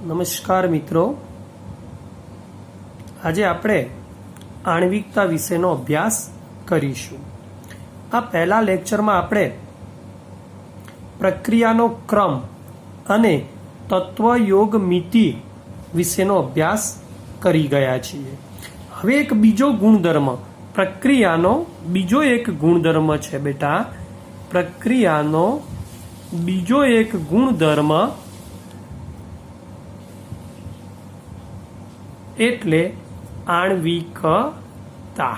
નમસ્કાર મિત્રો, આજે આપણે આણ્વિકતા વિશેનો અભ્યાસ કરીશું. આ પહેલા લેક્ચરમાં આપણે પ્રક્રિયાનો ક્રમ અને તત્વયોગમિતિ વિશેનો અભ્યાસ કરી ગયા છીએ. હવે એક બીજો ગુણધર્મ, પ્રક્રિયાનો બીજો એક ગુણધર્મ છે બેટા. પ્રક્રિયાનો બીજો એક ગુણધર્મ એટલે આણ્વિકતા,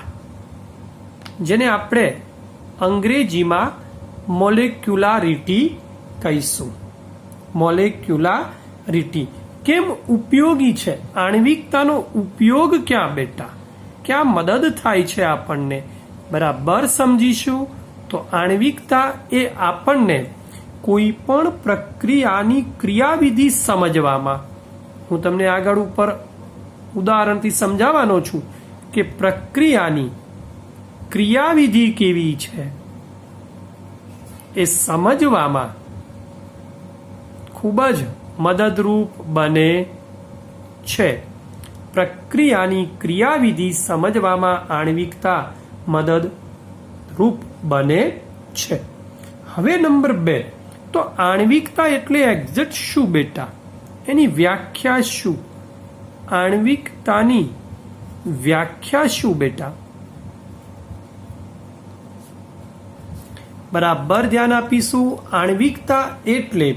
જેને આપણે અંગ્રેજીમાં મોલેક્યુલારિટી કહીશું. મોલેક્યુલારિટી કેમ ઉપયોગી છે? આણ્વિકતાનો ઉપયોગ ક્યાં બેટા, ક્યાં મદદ થાય છે આપણને, બરાબર સમજીશું. તો આણ્વિકતા એ આપણને કોઈ પણ પ્રક્રિયાની ક્રિયાવિધિ સમજવામાં, હું તમને આગળ ઉપર ઉદાહરણથી સમજાવવાનો છું કે પ્રક્રિયાની ક્રિયાવિધિ કેવી છે એ સમજવામાં ખૂબ જ મદદરૂપ બને છે. પ્રક્રિયાની ક્રિયાવિધિ સમજવામાં આણ્વિકતા મદદરૂપ બને છે. હવે નંબર 2, તો આણ્વિકતા એટલે એક્ઝેક્ટ શું બેટા, એની વ્યાખ્યા શું? આણ્વિકતાની વ્યાખ્યા શું બેટા? બરાબર ધ્યાન આપીશું. આણ્વિકતા એટલે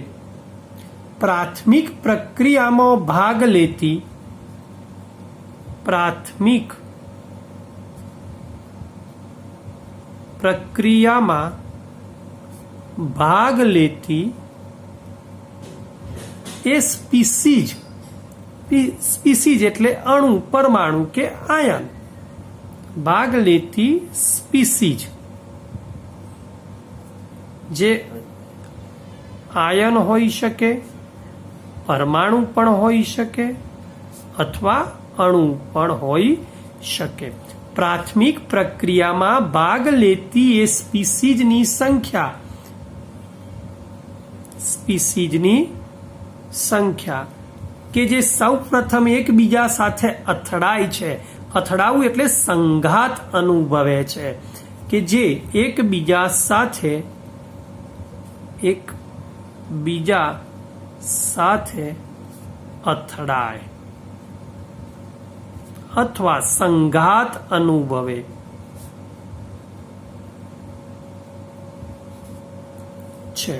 પ્રાથમિક પ્રક્રિયામાં ભાગ લેતી, પ્રાથમિક પ્રક્રિયામાં ભાગ લેતી એ સ્પીસીઝ એટલે અણુ, પરમાણુ કે આયન, ભાગ લેતી સ્પીસીઝ જે આયન હોઈ શકે, પરમાણુ પણ હોઈ શકે અથવા અણુ પણ હોઈ શકે. પ્રાથમિક પ્રક્રિયામાં ભાગ લેતી એ સ્પીસીઝની સંખ્યા કે જે સૌ પ્રથમ એકબીજા સાથે અથડાય છે. અથડાવું એટલે સંઘાત અનુભવે છે, કે જે એકબીજા સાથે અથડાય અથવા સંઘાત અનુભવે છે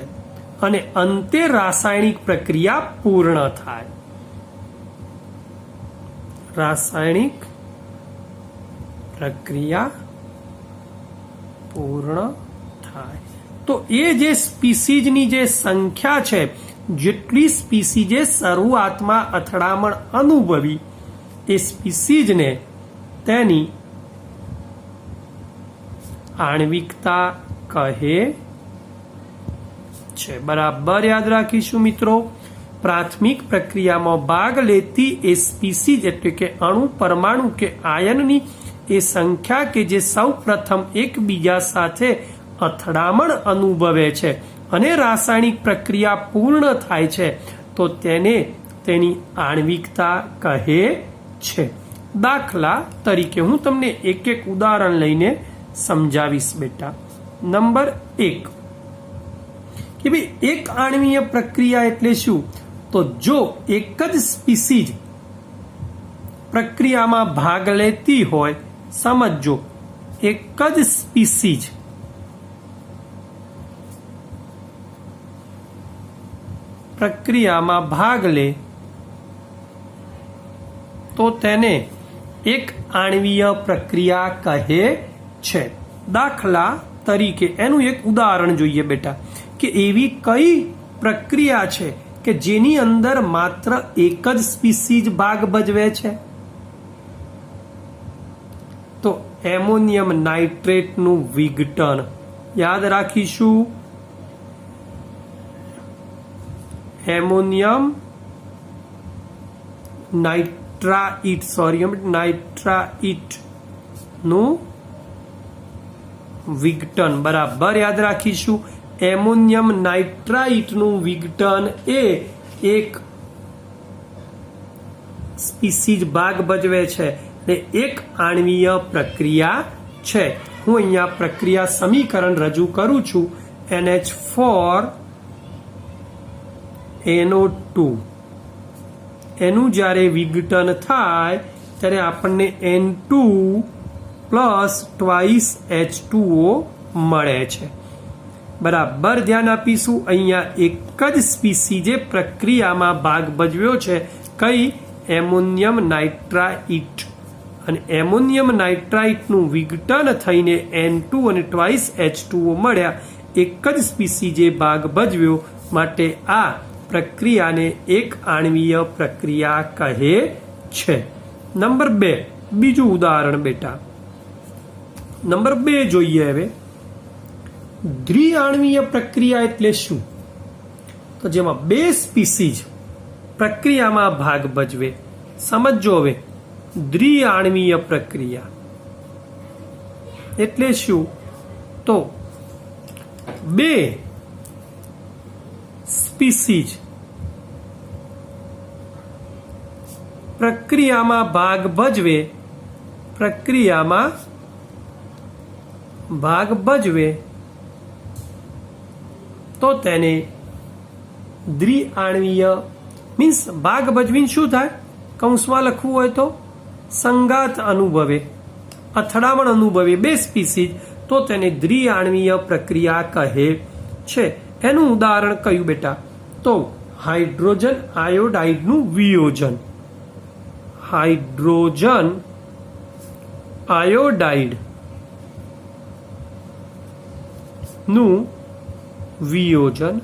અને અંતે રાસાયણિક પ્રક્રિયા પૂર્ણ થાય. રાસાયણિક પ્રક્રિયા પૂર્ણ થાય. તો એ જે સ્પીસીઝની જે સંખ્યા છે, જેટલી સ્પીસીઝે શરૂઆતમાં અથડામણ અનુભવી, એ સ્પીસીઝને તેની આણ્વિકતા કહે છે. બરાબર યાદ રાખીશું મિત્રો. પ્રાથમિક પ્રક્રિયામાં ભાગ લેતી એ સ્પીસીઝ એટલે કે અણુ, પરમાણુ કે આયનની એ સંખ્યા કે જે સૌ પ્રથમ એકબીજા સાથે અથડામણ અનુભવે છે અને રાસાયણિક પ્રક્રિયા પૂર્ણ થાય છે, તો તેને તેની આણ્વિકતા કહે છે. દાખલા તરીકે હું તમને એક એક ઉદાહરણ લઈને સમજાવીશ બેટા. નંબર 1 કે ભાઈ એક આણ્વીય પ્રક્રિયા એટલે શું? તો જો એક જ સ્પીસીઝ પ્રક્રિયામાં ભાગ લેતી હોય, સમજો એક જ સ્પીસીઝ પ્રક્રિયામાં ભાગ લે તો તેને એક આણ્વીય પ્રક્રિયા કહે છે. દાખલા તરીકે એનું એક ઉદાહરણ જોઈએ બેટા, કે એવી કઈ પ્રક્રિયા છે કે જેની અંદર માત્ર એક જ સ્પીસીઝ ભાગ ભજવે છે? તો એમોનિયમ નાઇટ્રેટનું વિઘટન યાદ રાખીશું. એમોનિયમ નાઇટ્રાઇટ નું વિઘટન, બરાબર યાદ રાખીશું. એમોનિયમ નાઇટ્રાઇટનું વિઘટન એ એક સ્પીસીજ ભાગ ભજવે છે ને એક આણ્વીય પ્રક્રિયા છે. હું અહીંયા પ્રક્રિયા સમીકરણ રજૂ કરું છું. NH4NO2 એનું જ્યારે વિઘટન થાય ત્યારે આપણને N2 પ્લસ ટ્વાઇસ H2O મળે છે. બરાબર ધ્યાન આપીશું. અહીંયા એક જ સ્પીસીજે પ્રક્રિયામાં ભાગ ભજવ્યો છે. કઈ? Ammonium nitrite. અને એમોનિયમ નાઇટ્રાઇટનું વિઘટન થઈને N2 અને ટ્વાઇસ H2O મળ્યા. એક જ સ્પીસીજે ભાગ ભજવ્યો, માટે આ પ્રક્રિયાને એક આણ્વીય પ્રક્રિયા કહે છે. નંબર 2, બીજું ઉદાહરણ બેટા. નંબર 2 જોઈએ હવે. દ્વિઆણ્વીય પ્રક્રિયા એટલે શું? તો જેમાં બે સ્પીસીજ પ્રક્રિયામાં ભાગ ભજવે. સમજો હવે, દ્વિઆણ્વીય પ્રક્રિયા એટલે શું? તો બે સ્પીસીજ પ્રક્રિયામાં ભાગ ભજવે તો તેને દ્વિઆણ્વીય મીન્સ ભાગ ભજવીને શું થાય? કૌંસમાં લખવું હોય તો સંઘાત અનુભવે, અથડામણ અનુભવે બે સ્પીસીજ, તો તેને દ્વિઆણ્વીય પ્રક્રિયા કહે છે. એનું ઉદાહરણ કયું બેટા? તો હાઇડ્રોજન આયોડાઇડનું વિયોજન. હાઇડ્રોજન આયોડાઇડ નું વિયોજન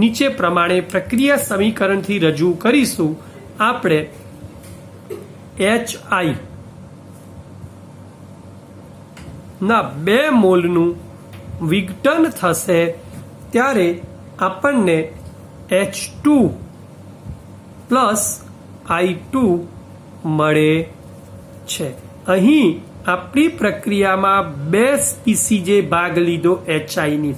નીચે પ્રમાણે પ્રક્રિયા સમીકરણથી રજૂ કરીશું. આપણે HI ના 2 મોલનું વિઘટન થશે ત્યારે આપણને H2 પ્લસ I2 મળે છે. અહીં આપણી પ્રક્રિયામાં 2 સ્પીસીજે ભાગ લીધો HI ની.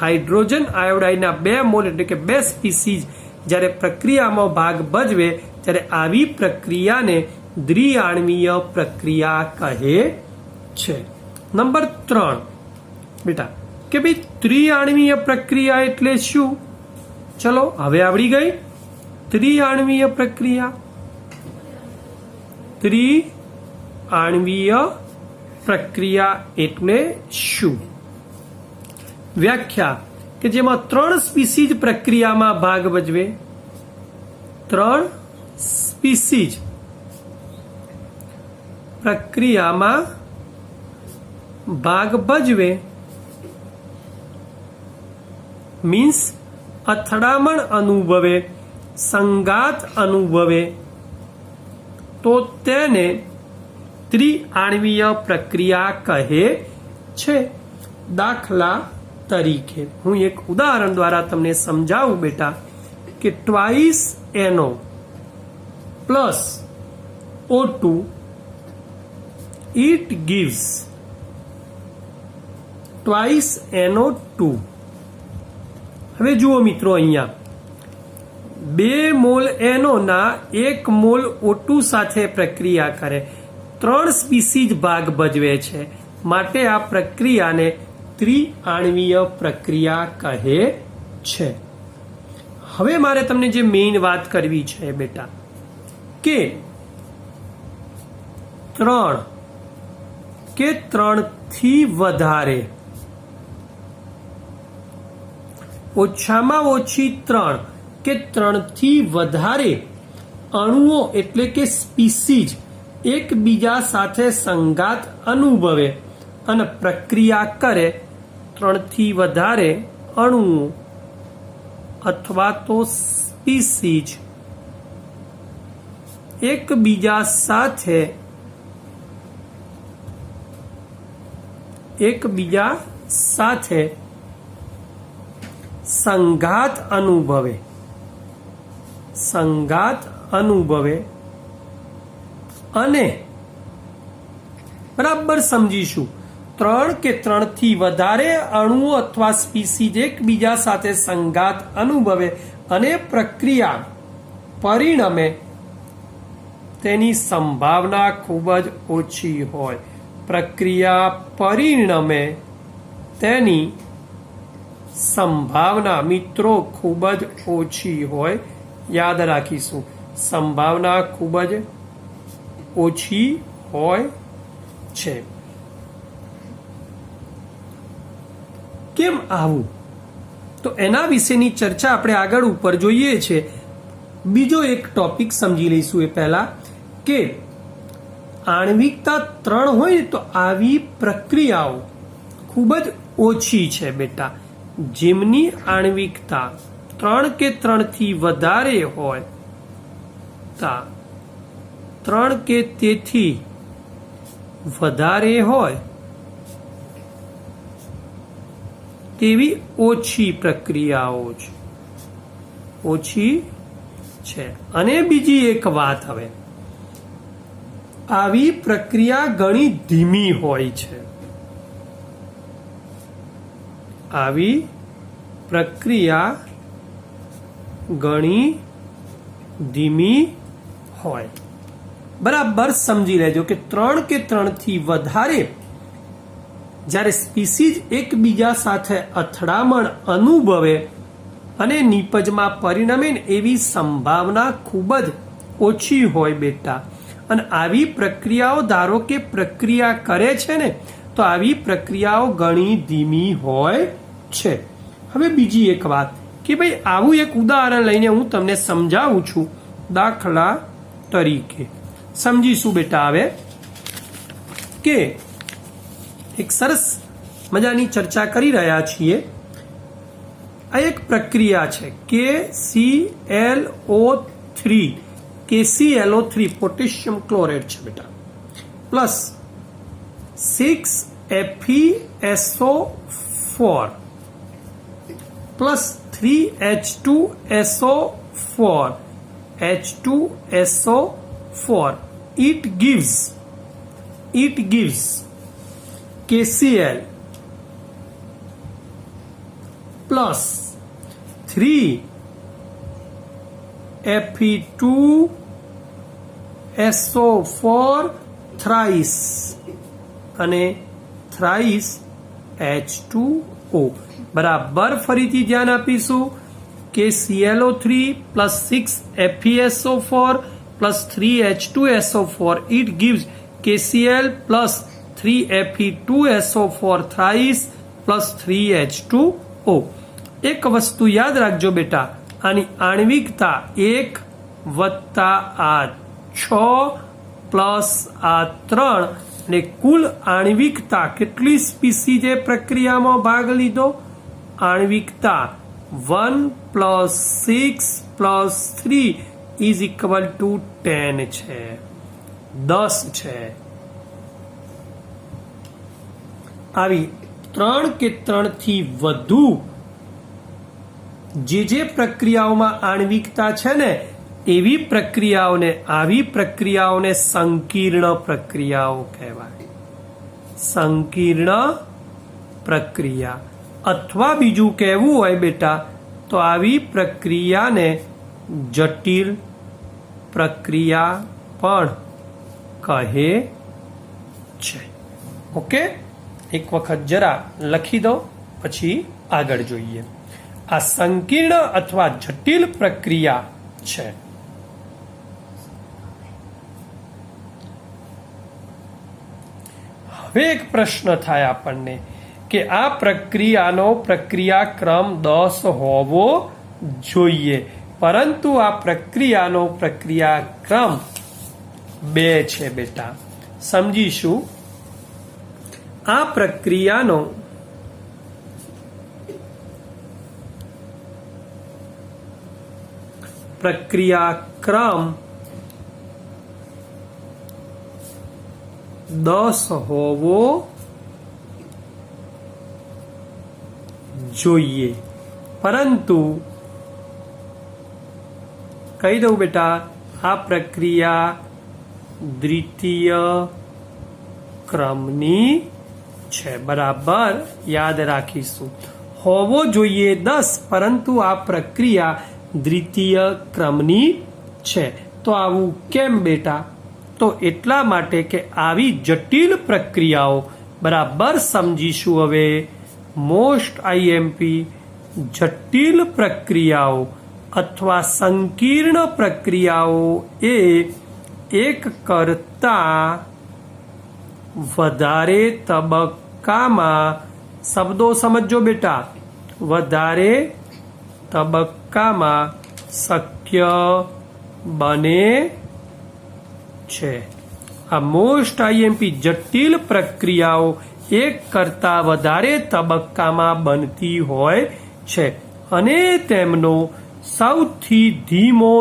હાઇડ્રોજન આયોડાઇડના 2 મોલ એટલે કે 2 સ્પીસીજ જ્યારે પ્રક્રિયામાં ભાગ ભજવે ત્યારે આવી પ્રક્રિયાને દ્વિઆણ્વીય પ્રક્રિયા કહે છે. નંબર 3 બેટા કે ભાઈ ત્રિઆણ્વીય પ્રક્રિયા એટલે શું? ચલો હવે આવડી ગઈ. ત્રિઆણ્વીય પ્રક્રિયા. ત્રિઆણ્વીય પ્રક્રિયા એટલે શું? વ્યાખ્યા કે જેમાં 3 સ્પીસીજ પ્રક્રિયામાં ભાગ ભજવે. 3 સ્પીસીજ પ્રક્રિયામાં ભાગ ભજવે મીન્સ અથડામણ અનુભવે, સંઘાત અનુભવે, તો તેને ત્રિઆણ્વીય પ્રક્રિયા કહે છે. દાખલા તરીકે હું એક ઉદાહરણ દ્વારા તમને સમજાવું બેટા કે twice NO plus O2 it gives twice NO2. હવે જુઓ મિત્રો, અહીંયા 2 મોલ NO ના 1 મોલ O2 સાથે પ્રક્રિયા કરે. 3 સ્પીસીજ ભાગ ભજવે છે, માટે આ પ્રક્રિયાને ત્રિઆણ્વીય પ્રક્રિયા કહે છે. હવે મારે તમને જે મેઇન વાત કરવી છે બેટા કે 3 કે 3 થી વધારે, ઓછામાં ઓછી 3 કે 3 થી વધારે અણુઓ એટલે કે સ્પીસીજ એકબીજા સાથે સંઘાત અનુભવે અને પ્રક્રિયા કરે. 3 થી વધારે અણુઓ અથવા તો સ્પીસીજ એકબીજા સાથે સંઘાત અનુભવે અને બરાબર સમજીશું. 3 કે 3 થી વધારે અણુઓ અથવા સ્પીસીજ એકબીજા સાથે સંઘાત અનુભવે અને પ્રક્રિયા પરિણમે તેની સંભાવના ખૂબ જ ઓછી હોય. પ્રક્રિયા પરિણમે તેની સંભાવના મિત્રો ખૂબ જ ઓછી હોય. યાદ રાખીશું, સંભાવના ખૂબ જ ઓછી હોય છે. કેમ આવું? તો એના વિશેની ચર્ચા આપણે આગળ ઉપર જોઈએ છે. બીજો એક ટોપિક સમજી લઈશું એ પહેલા કે આણ્વિકતા 3 હોય તો આવી પ્રક્રિયાઓ ખૂબ જ ઓછી છે બેટા. જેમની આણ્વિકતા 3 કે 3 થી વધારે હોય, 3 કે તેથી વધારે હોય તેવી ઓછી પ્રક્રિયાઓ છે, ઓછી છે. અને બીજી એક વાત, હવે આવી પ્રક્રિયા ઘણી ધીમી હોય છે. આવી પ્રક્રિયા ઘણી ધીમી હોય. બરાબર સમજી લેજો કે 3 કે 3 થી વધારે જ્યારે સ્પીસીઝ એકબીજા સાથે અથડામણ અનુભવે અને નીપજમાં પરિણમે એવી સંભાવના ખૂબ જ ઓછી હોય બેટા. અને આવી પ્રક્રિયાઓ, ધારો કે પ્રક્રિયા કરે છે ને, તો આવી પ્રક્રિયાઓ ઘણી ધીમી હોય છે. હવે બીજી એક વાત કે ભાઈ આવું એક ઉદાહરણ લઈને હું તમને સમજાવું છું. દાખલા તરીકે સમજીશું બેટા હવે કે એક સરસ મજાની ચર્ચા કરી રહ્યા છીએ. આ એક પ્રક્રિયા છે KClO3 પોટેશિયમ ક્લોરાઇડ છે બેટા, plus 6FeSO4 plus 3H2SO4. It gives KCl plus 3Fe2SO4 thrice અને thrice H2O. બરાબર ફરીથી ધ્યાન આપીશું. KClO3 plus 6FeSO4 plus 3H2SO4. It gives KCl plus 3Fe2SO4 thrice plus 3H2O. એક વસ્તુ યાદ રાખજો બેટા, આની આણ્વિકતા 1 વત્તા આ 6 પ્લસ આ 3 અને કુલ આણ્વિકતા કેટલી સ્પીસીઝે પ્રક્રિયામાં ભાગ લીધો? આણ્વિકતા 1 plus 6 plus 3 is equal two 10 છે, 10 છે. આવી 3 કે 3 થી વધુ જે પ્રક્રિયાઓમાં આણ્વિકતા છે ને, એવી પ્રક્રિયાઓને, આવી પ્રક્રિયાઓને સંકીર્ણ પ્રક્રિયાઓ કહેવાય. સંકીર્ણ પ્રક્રિયા, અથવા બીજું કહેવું હોય બેટા તો આવી પ્રક્રિયાને જટિલ પ્રક્રિયા પણ કહે છે. ઓકે, એક વખત જરા લખી દો પછી આગળ જોઈએ. આ સંકીર્ણ અથવા જટિલ પ્રક્રિયા છે. હવે એક પ્રશ્ન થાય આપણને કે આ પ્રક્રિયાનો પ્રક્રિયાક્રમ 10 હોવો જોઈએ, પરંતુ આ પ્રક્રિયાનો પ્રક્રિયાક્રમ 2 છે બેટા. સમજીશું. આ પ્રક્રિયાનો પ્રક્રિયાક્રમ 10 હોવો જોઈએ, પરંતુ કહી દઉં બેટા, આ પ્રક્રિયા દ્વિતીય ક્રમની છે. બરાબર યાદ રાખીશું. હોવો જોઈએ 10, પરંતુ આ પ્રક્રિયા દ્વિતીય ક્રમની છે. તો આવું કેમ બેટા? તો એટલા માટે કે આવી જટિલ પ્રક્રિયાઓ બરાબર સમજીશું હવે મોસ્ટ આઈએમપી જટિલ પ્રક્રિયાઓ અથવા સંકીર્ણ પ્રક્રિયાઓ એ એક કરતા વધારે તબક્કામાં શબ્દો સમજો બેટા વધારે તબક્કામાં શક્ય બને છે આ મોસ્ટ આઈએમપી જટિલ પ્રક્રિયાઓ એક કરતા વધારે તબક્કામાં બનતી હોય છે અને તેમનો સૌથી ધીમો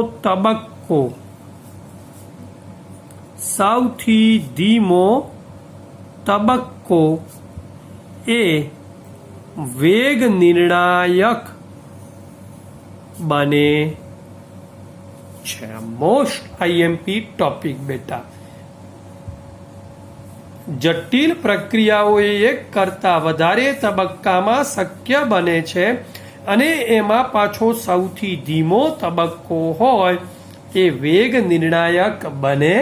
તબક્કો એ વેગ નિર્ણાયક બને છે મોસ્ટ આઈએમપી ટોપિક બેટા જટિલ પ્રક્રિયાઓ એક કરતા વધારે તબક્કામાં શક્ય બને છે અને એમાં પાછો સૌથી ધીમો તબક્કો હોય એ વેગ નિર્ણાયક બને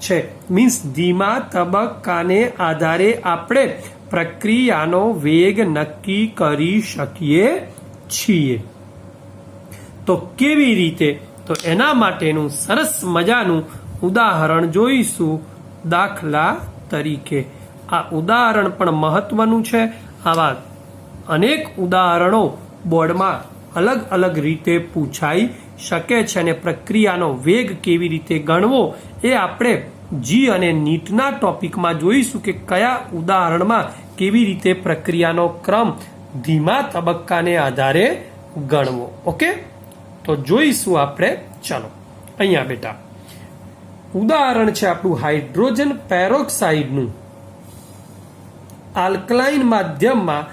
છે મીન્સ ધીમા તબક્કાને આધારે આપણે પ્રક્રિયાનો વેગ નક્કી કરી શકીએ છીએ તો કેવી રીતે તો એના માટેનું સરસ મજાનું ઉદાહરણ જોઈશું દાખલા તરીકે આ ઉદાહરણ પણ મહત્વનું છે આવા અનેક ઉદાહરણો બોર્ડમાં અલગ અલગ રીતે પૂછાઈ શકે છે અને પ્રક્રિયાનો વેગ કેવી રીતે ગણવો એ આપણે જી અને નીટના ટોપિકમાં જોઈશું કે કયા ઉદાહરણમાં કેવી રીતે પ્રક્રિયાનો ક્રમ ધીમા તબક્કાને આધારે ગણવો ઓકે તો જોઈશું આપણે ચલો અહીંયા બેટા ઉદાહરણ છે આપણું હાઇડ્રોજન પેરોક્સાઇડનું આલ્કલાઇન માધ્યમમાં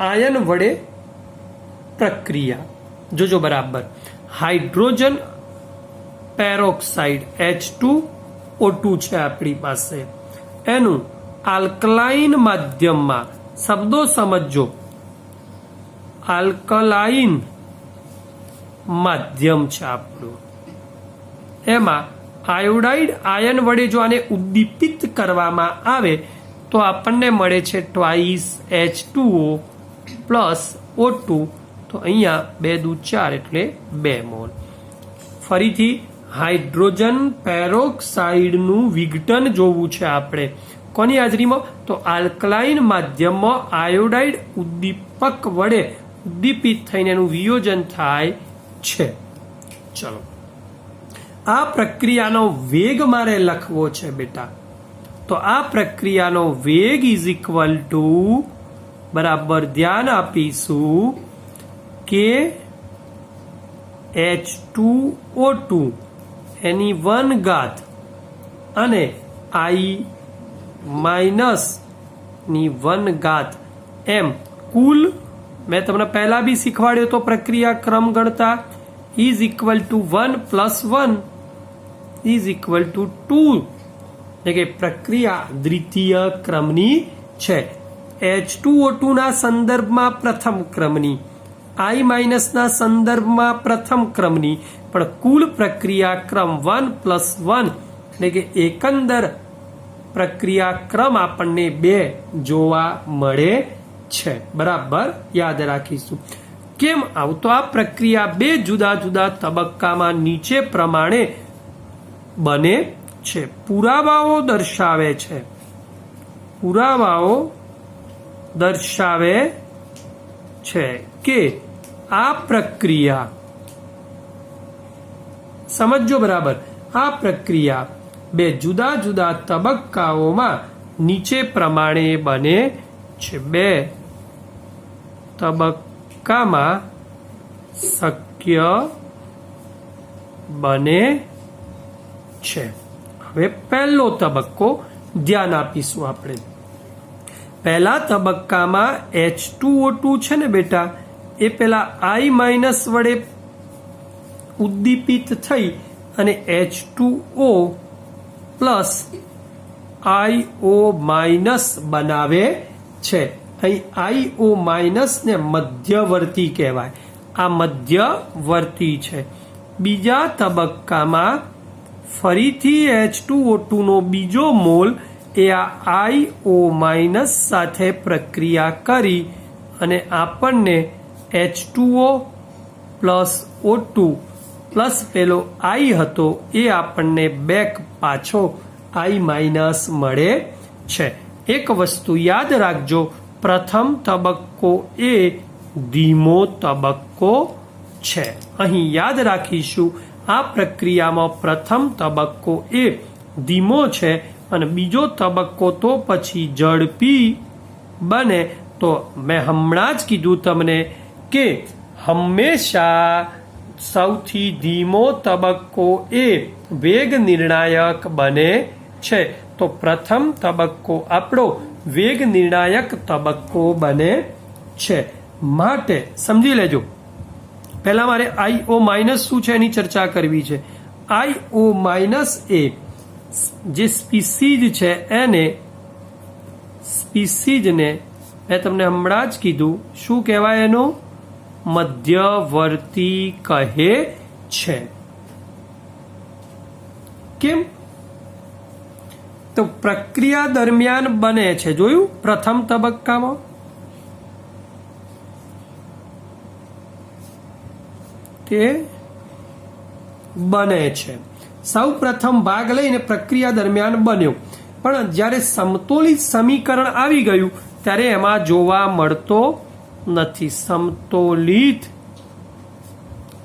આયન વડે પ્રક્રિયા જોજો બરાબર હાઇડ્રોજન પેરોક્સાઇડ H2O2 છે આપણી પાસે એનું આલ્કલાઇન માધ્યમમાં શબ્દો સમજો આલ્કલાઇન માધ્યમ છે આપણું એમાં આયન વડે જો આને ઉદ્દીપિત કરવામાં આવે તો આપણને મળે છે ટ્વાઇસ H2O પ્લસ O2 તો અહીંયા 2 દુ 4 એટલે 2 મોલ ફરીથી હાઇડ્રોજન પેરોક્સાઇડનું વિઘટન જોવું છે આપણે કોની હાજરીમાં તો આલ્કલાઇન માધ્યમમાં આયોડાઇડ ઉદ્દીપક વડે ઉદ્દીપિત થઈને એનું વિયોજન થાય છે ચલો આ પ્રક્રિયાનો વેગ મારે લખવો છે બેટા તો આ પ્રક્રિયાનો વેગ ઇઝ ઇક્વલ ટુ બરાબર ધ્યાન આપીશું કે H2O2 એની 1 ઘાત અને I માઇનસ ની 1 ઘાત એમ કુલ મેં તમને પહેલા બી શીખવાડ્યો તો પ્રક્રિયા ક્રમ ગણતા is equal two 1 plus 1 is equal two 2 એટલે કે પ્રક્રિયા દ્વિતીય ક્રમની છે H2O2 ના સંદર્ભમાં પ્રથમ ક્રમની I માઇનસના સંદર્ભમાં પ્રથમ ક્રમની પણ કુલ પ્રક્રિયા ક્રમ 1 પ્લસ 1 એટલે કે એકંદર પ્રક્રિયા ક્રમ આપણને 2 જોવા મળે છે બરાબર યાદ રાખીશું કેમ આવું તો આ પ્રક્રિયા 2 જુદા જુદા તબક્કામાં નીચે પ્રમાણે બને છે પુરાવાઓ દર્શાવે છે કે આ પ્રક્રિયા સમજો બરાબર આ પ્રક્રિયા 2 જુદા જુદા તબક્કાઓમાં નીચે પ્રમાણે બને છે 2 તબક્કામાં શક્ય બને છે હવે પહેલો તબક્કો ધ્યાન આપીશું આપણે પહેલા તબક્કામાં H2O2 છે ને બેટા એ પેલા I માઇનસ વડે ઉદ્દીપિત થઈ અને H2O પ્લસ IO માઇનસ બનાવે છે અહીં IO માઇનસ ને મધ્યવર્તી કહેવાય આ મધ્યવર્તી છે બીજા તબક્કામાં ફરીથી H2O2 નો બીજો મોલ એ આ IO- સાથે પ્રક્રિયા કરી અને આપણને H2O પ્લસ O2 પ્લસ પેલો I હતો એ આપણને બેક પાછો I- મળે છે. એક વસ્તુ યાદ રાખજો, પ્રથમ તબક્કો એ ધીમો તબક્કો છે. અહીં યાદ રાખીશું આ પ્રક્રિયામાં પ્રથમ તબક્કો એ ધીમો છે અને બીજો તબક્કો તો પછી ઝડપી બને. તો મેં હમણાં જ કીધું તમને કે હંમેશા સૌથી ધીમો તબક્કો એ વેગ નિર્ણાયક બને છે. તો પ્રથમ તબક્કો આપણો વેગ નિર્ણાયક તબક્કો બને છે. માટે સમજી લેજો, પહેલા મારે IO- શું છે એની ચર્ચા કરવી છે. IO- એ જે સ્પીસીજ છે એને સ્પીસીજને મેં તમને હમણાં જ કીધું શું કહેવાય, એનું મધ્યવર્તી કહે છે. કેમ? તો પ્રક્રિયા દરમિયાન બને છે. જોયું પ્રથમ તબક્કામાં તે બને છે. સૌ પ્રથમ ભાગ લઈને પ્રક્રિયા દરમિયાન બન્યો, પણ જ્યારે સમતોલિત સમીકરણ આવી ગયું ત્યારે એમાં જોવા મળતો નથી. સમતોલિત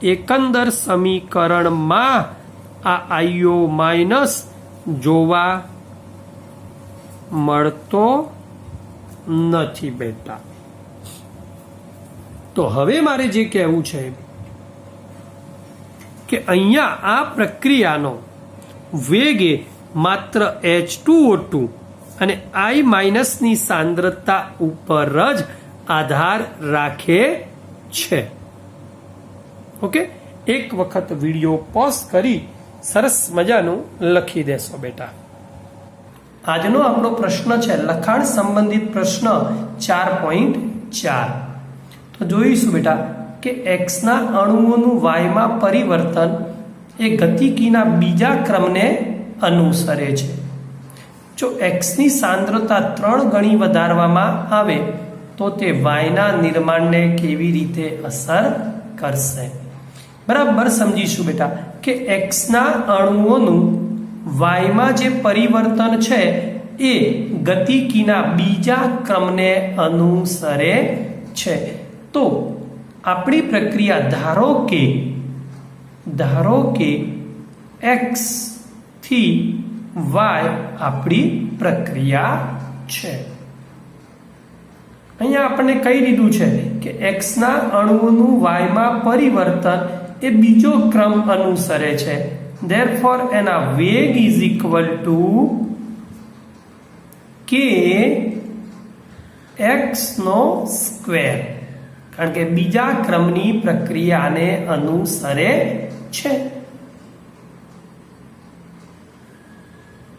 એકંદર સમીકરણમાં આ IO- જોવા મળતો નથી બેટા. તો હવે મારે જે કહેવું છે કે અહીંયા આ પ્રક્રિયાનો વેગ એ માત્ર H2O2 અને I- ની સાંદ્રતા ઉપર જ આધાર રાખે છે. ઓકે, એક વખત વિડીયો પોઝ કરી સરસ મજાનું લખી દેશો બેટા. આજનો આપણો પ્રશ્ન છે લખાણ સંબંધિત પ્રશ્ન 4.4. તો જોઈશું બેટા કે x ના અણુઓનું y માં પરિવર્તન એ ગતિકીના બીજા ક્રમને અનુસરે છે. જો x ની સાંદ્રતા 3 ગણી વધારવામાં આવે તો તે y ના નિર્માણને કેવી રીતે અસર કરશે? બરાબર સમજીશું બેટા કે x ના અણુઓનું y માં જે પરિવર્તન છે એ ગતિકીના બીજા ક્રમને અનુસરે છે. તો આપણી પ્રક્રિયા ધારો કે x થી y આપણી પ્રક્રિયા છે. અહીંયા આપણને કહી દીધું છે કે x ના અણુઓનું y માં પરિવર્તન એ બીજો ક્રમ અનુસરે છે. therefore એના વેગ is equal to k x નો સ્ક્વેર, કારણ કે બીજા ક્રમની પ્રક્રિયાને અનુસરે છે.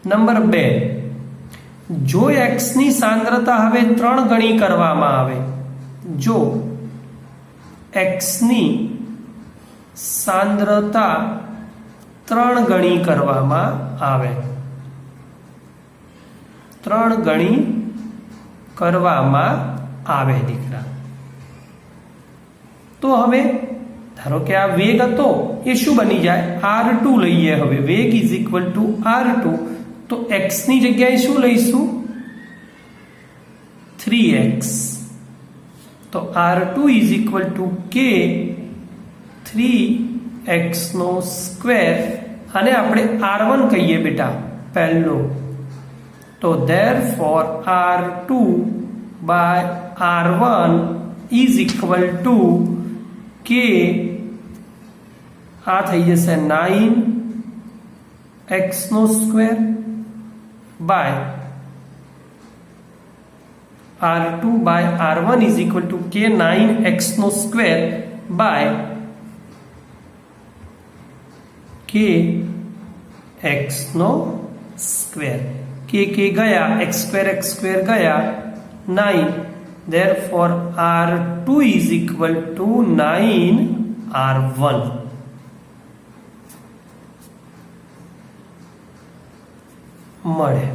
નંબર 2, જો x ની સાંદ્રતા હવે 3 ગણી કરવામાં આવે, જો x ની સાંદ્રતા 3 ગણી કરવામાં આવે, 3 ગણી કરવામાં આવે દીકરા, તો હવે ધારો કે આ વેગ હતો એ શું બની જાય? R2 લઈએ. હવે વેગ ઇઝ ઇક્વલ ટુ R2, તો x ની જગ્યાએ શું લઈશું? 3x. તો R2 is equal to k 3x નો સ્ક્વેર, અને આપણે R1 કહીએ બેટા પહેલો. તો therefore R2 by R1 is equal to k, આ થઈ જશે 9x નો square by R2 by R1 is equal to k 9x નો સ્ક્વેર by k x નો સ્ક્વેર. k ગયા, x સ્ક્વેર ગયા, 9. therefore R2 is equal to 9 R1. મળે,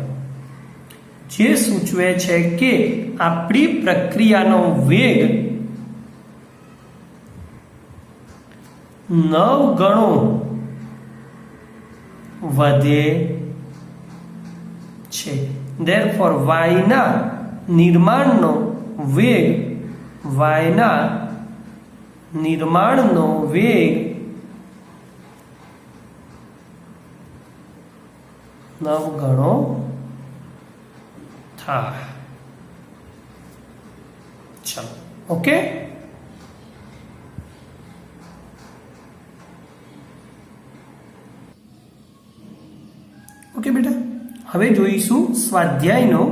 જે સૂચવે છે કે આપણી પ્રક્રિયાનો વેગ 9 ગણો વધે છે. Therefore y ના નિર્માણનો વેગ 9 ગણો થાય. ચલો, ઓકે. ઓકે બેટા, હવે જોઈશું સ્વાધ્યાયનો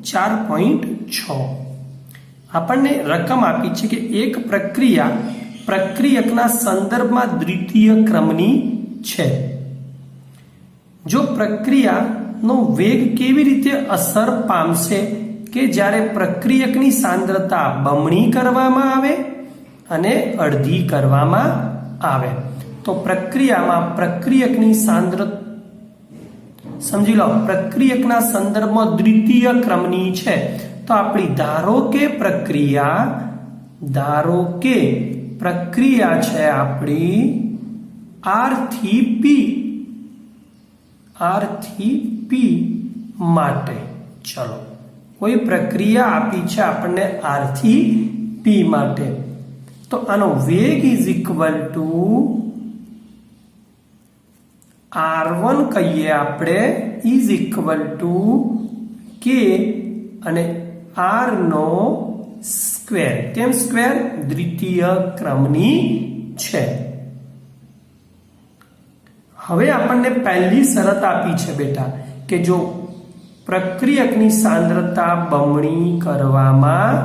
4.6. આપણને રકમ આપી છે કે એક પ્રક્રિયા પ્રક્રિયકના સંદર્ભમાં દ્વિતીય ક્રમની છે. જો પ્રક્રિયાનો વેગ કેવી રીતે અસર પામશે કે જ્યારે પ્રક્રિયકની સાંદ્રતા બમણી કરવામાં આવે અને અડધી કરવામાં આવે. તો પ્રક્રિયામાં પ્રક્રિયકની સાંદ્રતા સમજી લો, પ્રક્રિયકના સંદર્ભમાં દ્વિતીય ક્રમની છે. તો આપણી ધારો કે પ્રક્રિયા છે આપણી R થી P માટે. ચલો, કોઈ પ્રક્રિયા આપી છે આપણને R થી P માટે. તો આનો વેગ ઇઝ ઇક્વલ ટુ R1 કહીએ આપણે, ઇઝ ઇક્વલ ટુ K અને R નો સ્ક્વેર. કેમ સ્ક્વેર? દ્વિતીય ક્રમની છે. હવે આપણને પહેલી શરત આપી છે બેટા કે જો પ્રક્રિયકની સાંદ્રતા બમણી કરવામાં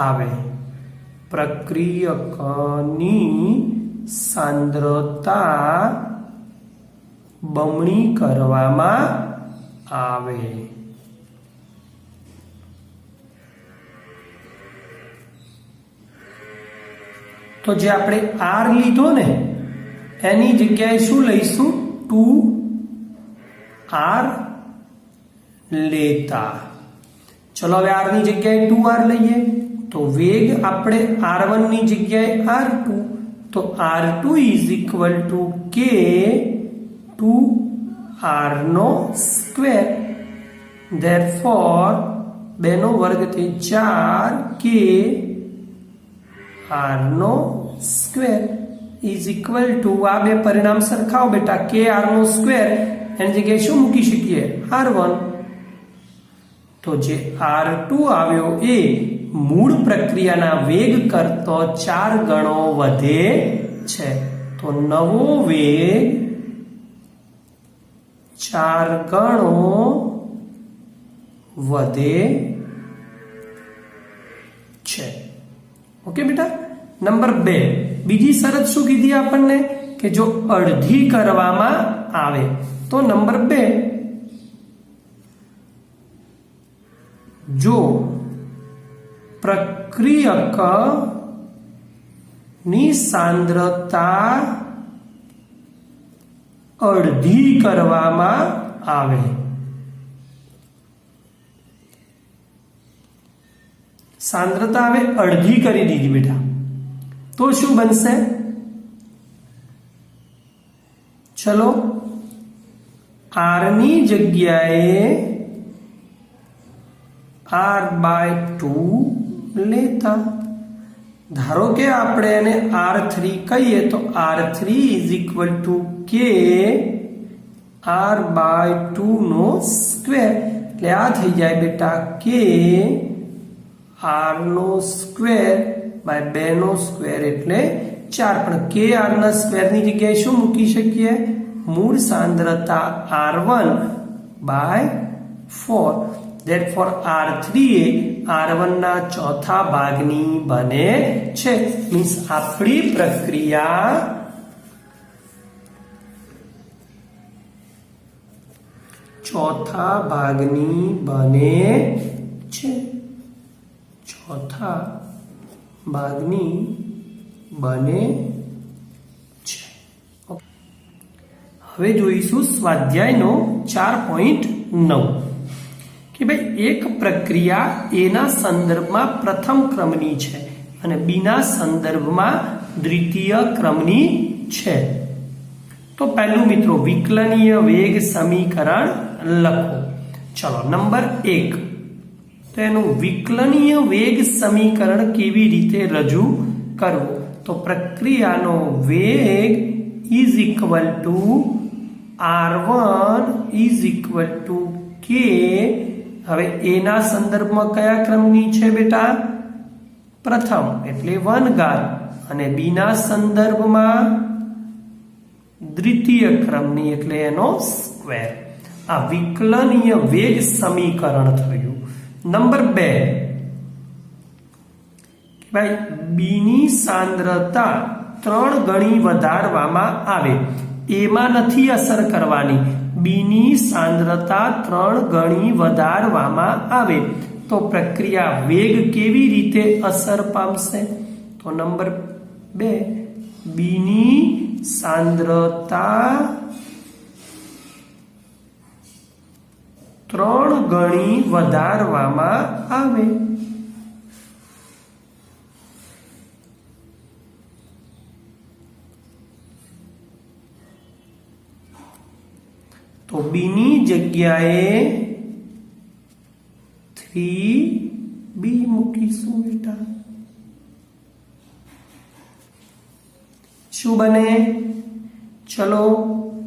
આવે, પ્રક્રિયકની સાંદ્રતા બમણી કરવામાં આવે તો જે આપણે R લીધો ને એની જગ્યાએ શું લઈશું? 2R લેતા. ચલો, હવે R ની જગ્યાએ 2R લઈએ તો વેગ આપણે R1 ની જગ્યાએ R2, તો R2 is equal to K 2R નો સ્ક્વેર. Therefore 2 નો વર્ગ થી 4K R નો સ્ક્વેર ઇઝ ઇક્વલ ટુ, આ બે પરિણામ સરખાવો બેટા, K R નો સ્ક્વેર એની જગ્યાએ શું મૂકી શકીએ? R1. તો જે R2 આવ્યો એ મૂળ પ્રક્રિયાના વેગ કરતો 4 ગણો વધે છે. તો નવો વેગ 4 ગણો વધે છે. ઓકે બેટા. નંબર 2, બીજી શરત શું કીધી આપણને કે જો અડધી કરવામાં આવે. તો નંબર 2, જો પ્રક્રિયક ની સાંદ્રતા અડધી કરવામાં આવે, સાંદ્રતા હવે અડધી કરી દીધી બેટા, તો શું બનશે? ચલો, R ની જગ્યાએ R/2 લેતા. ધારો કે આપણે એને R3 કહીએ તો R3 is equal to K R/2 નો સ્ક્વેર. એટલે આ થઈ જાય બેટા K R નો સ્ક્વેર બાય 2 નો સ્ક્વેર એટલે 4. પણ K R ના સ્ક્વેર ની જગ્યાએ શું મૂકી શકીએ? મૂળ સાંદ્રતા R1/4. Therefore R3 એ R1 ના ચોથા ભાગની બને છે. મીન્સ આપણી પ્રક્રિયા ચોથા ભાગની બને છે. ચોથા ભાગની બને છે. હવે જોઈશું સ્વાધ્યાયનો 4.9 કે ભાઈ એક પ્રક્રિયા એના સંદર્ભમાં પ્રથમ ક્રમની છે અને બીના સંદર્ભમાં દ્વિતીય ક્રમની છે. તો પહેલું મિત્રો વિકલનીય વેગ સમીકરણ લખો. ચલો નંબર 1, તો એનું વિકલનીય વેગ સમીકરણ કેવી રીતે રજૂ કરવું? તો પ્રક્રિયાનો વેગ is equal two r1 is equal to k. હવે એના સંદર્ભમાં કયા ક્રમની છે બેટા? પ્રથમ એટલે 1 ઘાત, અને બીના સંદર્ભમાં દ્વિતીય ક્રમની એટલે એનો સ્ક્વેર. આ વિકલનીય વેગ સમીકરણ થયું. નંબર 2, ભાઈ બીની સાંદ્રતા 3 ગણી વધારવામાં આવે. એમાં નથી અસર કરવાની, બીની સાંદ્રતા 3 ગણી વધારવામાં આવે તો પ્રક્રિયા વેગ કેવી રીતે અસર પામશે? તો નંબર 2, બીની સાંદ્રતા 3 ગણી વધારવામાં આવે. તો બીની જગ્યાએ 3b મૂકીશું બેટા. શું બને? ચલો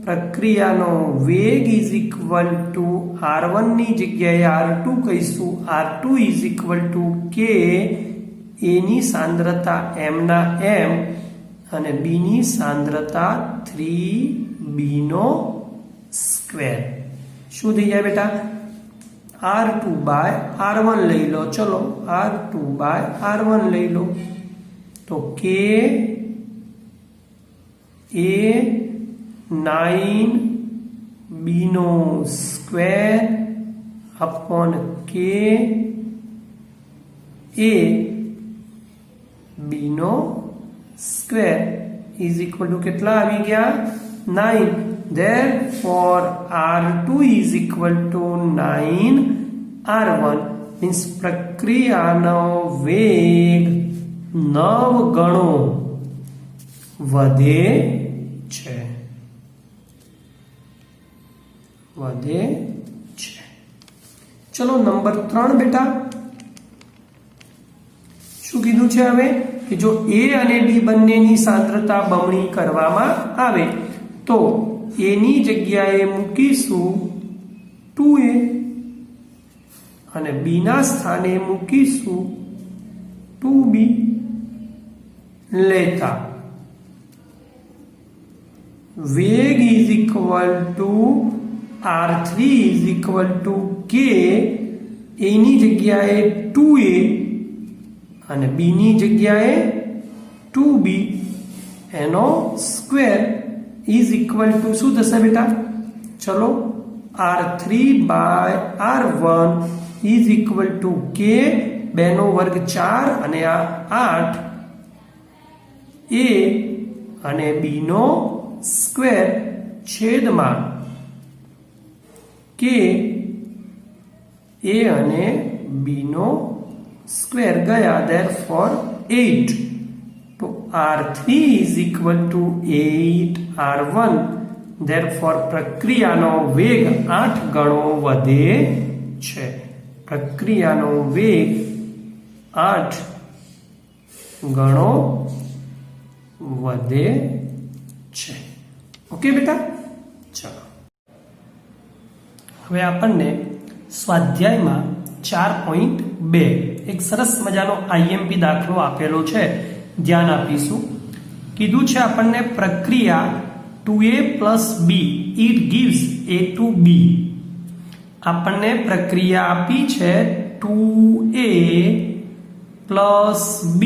પ્રક્રિયાનો વેગ ઇઝ ઇક્વલ ટુ r1 ની જગ્યાએ r2 કહીશું. r2 is equal to k, એની સાંદ્રતા m ના m અને બીની સાંદ્રતા 3b નો સ્ક્વેર. શું થઈ જાય બેટા? r2 બાય r1 લઈ લો. ચલો r2 બાય r1 લઈ લો. તો k એ 9b નો સ્ક્વેર અપોન k એ b નો સ્ક્વેર ઇઝ ઇક્વલ ટુ કેટલા આવી ગયા? 9. Therefore r2 is equal to 9r1. means પ્રક્રિયાનો વેગ 9 ગણો વધે છે. ચલો નંબર 3 બેટા, શું કીધું છે હવે? કે જો a અને b બંનેની સાંદ્રતા બમણી કરવામાં આવે તો એની જગ્યાએ મૂકીશું 2a અને બીના સ્થાને મૂકીશું 2b લેતા વેગ is equal two r3 is equal to k. એની જગ્યાએ 2a અને બીની જગ્યાએ 2b એનો સ્ક્વેર ઇઝ ઇક્વલ ટુ શું થશે બેટા? ચલો r3 by r1 is equal to k, 2 નો વર્ગ 4 અને આ 8 a અને b નો સ્ક્વેર છેદમાં k a અને b નો સ્ક્વેર ગયા. therefore 8. તો r3 is equal to 8r1. therefore પ્રક્રિયાનો વેગ 8 ગણો વધે છે. પ્રક્રિયાનો વેગ 8 ગણો વધે છે. ઓકે બેટા? ચાલો હવે આપણને સ્વાધ્યાયમાં 4.2 એક સરસ મજાનો IMP દાખલો આપેલો છે, ધ્યાન આપીશું. કીધું છે આપણને પ્રક્રિયા 2a plus b it gives a to b. આપણને પ્રક્રિયા આપી છે 2a plus b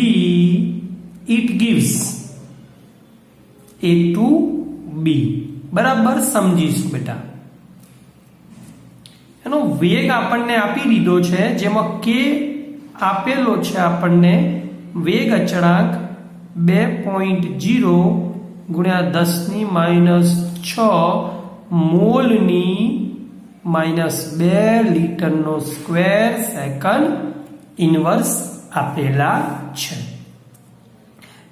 it gives a to b. બરાબર સમજીશું બેટા. એનો વેગ આપણને આપી દીધો છે, જેમાં k આપેલો છે આપણને વેગ અચળાંક 2.0 ગુણ્યા 10⁻⁶ મોલની -2 લીટરનો સ્ક્વેર સેકન્ડ ઇનવર્સ આપેલા છે.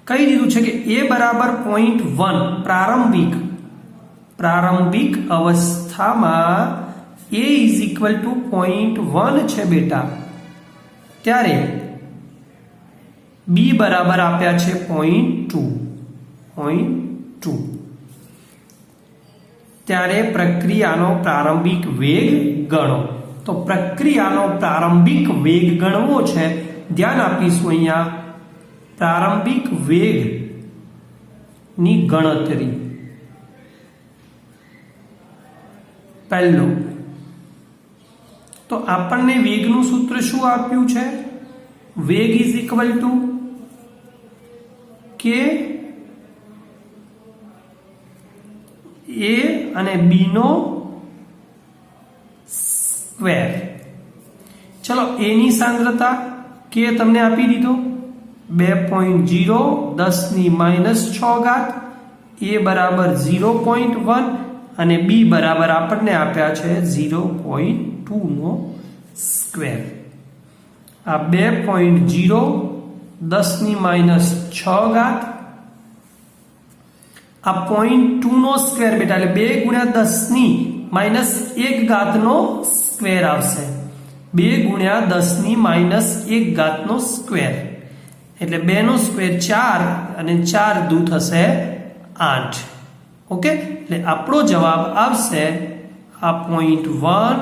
કહી દીધું છે કે એ બરાબર 0.1 પ્રારંભિક અવસ્થામાં એ ઇઝ ઇક્વલ ટુ 0.1 છે બેટા, ત્યારે બી બરાબર આપ્યા છે 0.2, ત્યારે પ્રક્રિયાનો પ્રારંભિક વેગ ગણો. તો પ્રક્રિયાનો પ્રારંભિક વેગ ગણવો છે. ધ્યાન આપીશું અહીંયા પ્રારંભિક વેગ ની ગણતરી. પહેલો તો આપણને વેગનું સૂત્ર શું આપ્યું છે? વેગ ઇઝ ઇક્વલ ટુ કે એ અને બી નો સ્ક્વેર. ચલો એની સાંદ્રતા કે તમને આપી દીધો 2.0 10⁻⁶, એ બરાબર 0.1 અને બી બરાબર આપણને આપ્યા છે 0.2 નો સ્ક્વેર. આ 2.0 10⁻⁶, આ 0.2 નો સ્ક્વેર બેટા, એટલે 2 × 10⁻⁻1 નો સ્ક્વેર આવશે. 2 × 10⁻⁻1 નો સ્ક્વેર એટલે 2 નો સ્ક્વેર 4 અને 4 દૂ થશે 8. ઓકે, એટલે આપણો જવાબ આવશે આ 0.1,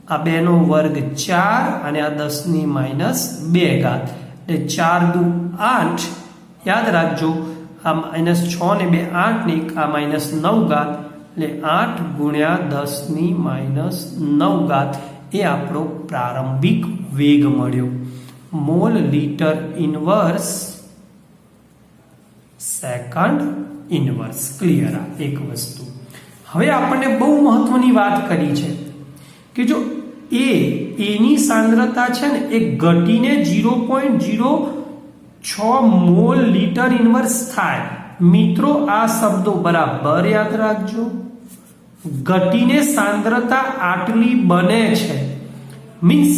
આ 2 નો વર્ગ 4 અને આ 10⁻², એટલે 4 દૂ 8. યાદ રાખજો આ -6 ને 2 8 ને આ -9, એટલે 8 × 10⁻⁹ એ આપણો પ્રારંભિક વેગ મળ્યો. Mall litre inverse second inverse. Clear? આ એક વસ્તુ. હવે આપણને બહુ મહત્વની વાત કરી છે કે જો એની સાંદ્રતા છે ને એ ઘટીને 0.06 મોલ લીટર ઇનવર્સ થાય. મિત્રો આ શબ્દો બરાબર યાદ રાખજો. ઘટીને સાંદ્રતા આટલી બને છે મીન્સ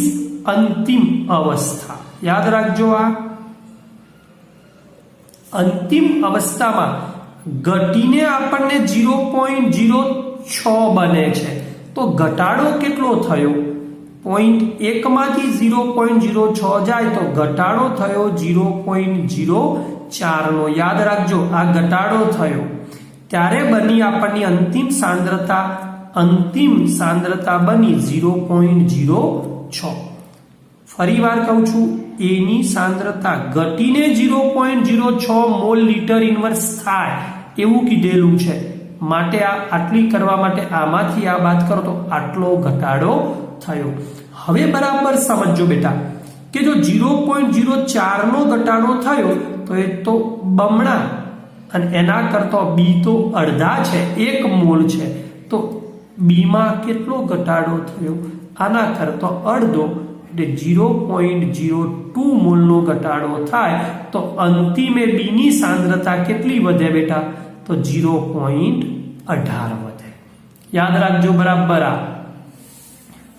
અંતિમ અવસ્થા. યાદ રાખજો, આ અંતિમ અવસ્થામાં ઘટીને આપણને 0.06 બને છે. તો ઘટાડો કેટલો થયો? 0.1 માંથી 0.06 જાય તો ઘટાડો થયો 0.04 નો. યાદ રાખજો આ ઘટાડો થયો. ત્યારે બની આપણની અંતિમ સાંદ્રતા બની 0.06. ફરી વાર કહું છું, એની સાંદ્રતા ઘટીને 0.06 મોલ લીટર ઇનવર્સ થાય એવું કીધેલું છે. માટે આ આટલી કરવા માટે આમાંથી આ બાદ કરો તો આટલો ઘટાડો થયો. હવે બરાબર સમજો બેટા કે જો 0.04 નો ઘટાડો થયો તો એ તો બમણા, અને એના કરતા બી તો અડધા છે, 1 મોલ છે. તો બી માં કેટલો ઘટાડો થયો? આના કરતા અડધો, એટલે 0.02 મોલનો ઘટાડો થાય. તો અંતિમે બી ની સાંદ્રતા કેટલી વધે બેટા? તો 0.18 વધે. યાદ રાખજો બરાબર. આ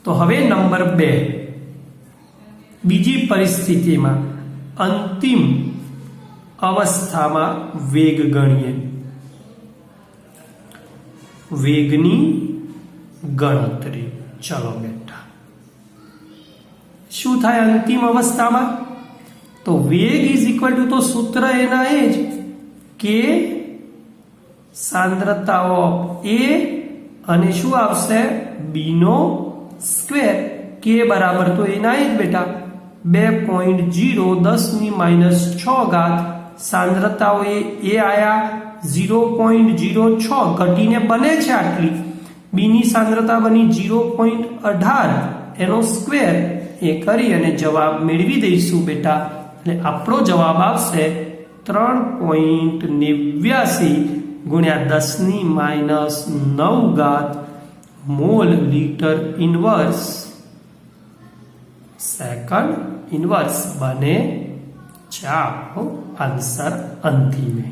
તો હવે નંબર 2, બીજી પરિસ્થિતિમાં અંતિમ અવસ્થામાં વેગ ગણીએ. વેગની ગણતરી. ચલો બેટા, શું થાય અંતિમ અવસ્થામાં? તો વેગ ઇઝ ઇક્વલ ટુ, તો સૂત્ર એના એ જ કે સાંદ્રતા ઓફ એ અને શું આવશે? બી નો સ્ક્વેર. કે બરાબર તો એના એ જ બેટા 2.0 10⁻⁶. સાંદ્રતાઓ એ આયા 0.06 ઘટીને બને છે આટલી. બી ની સાંદ્રતા બની 0.18 એનો સ્ક્વેર. એ કરી અને જવાબ મેળવી દઈશું બેટા. એટલે આપણો જવાબ આવશે 3.89 × 10⁻⁹ mall litre inverse second inverse બને છે આપણો આન્સર અંતિમે.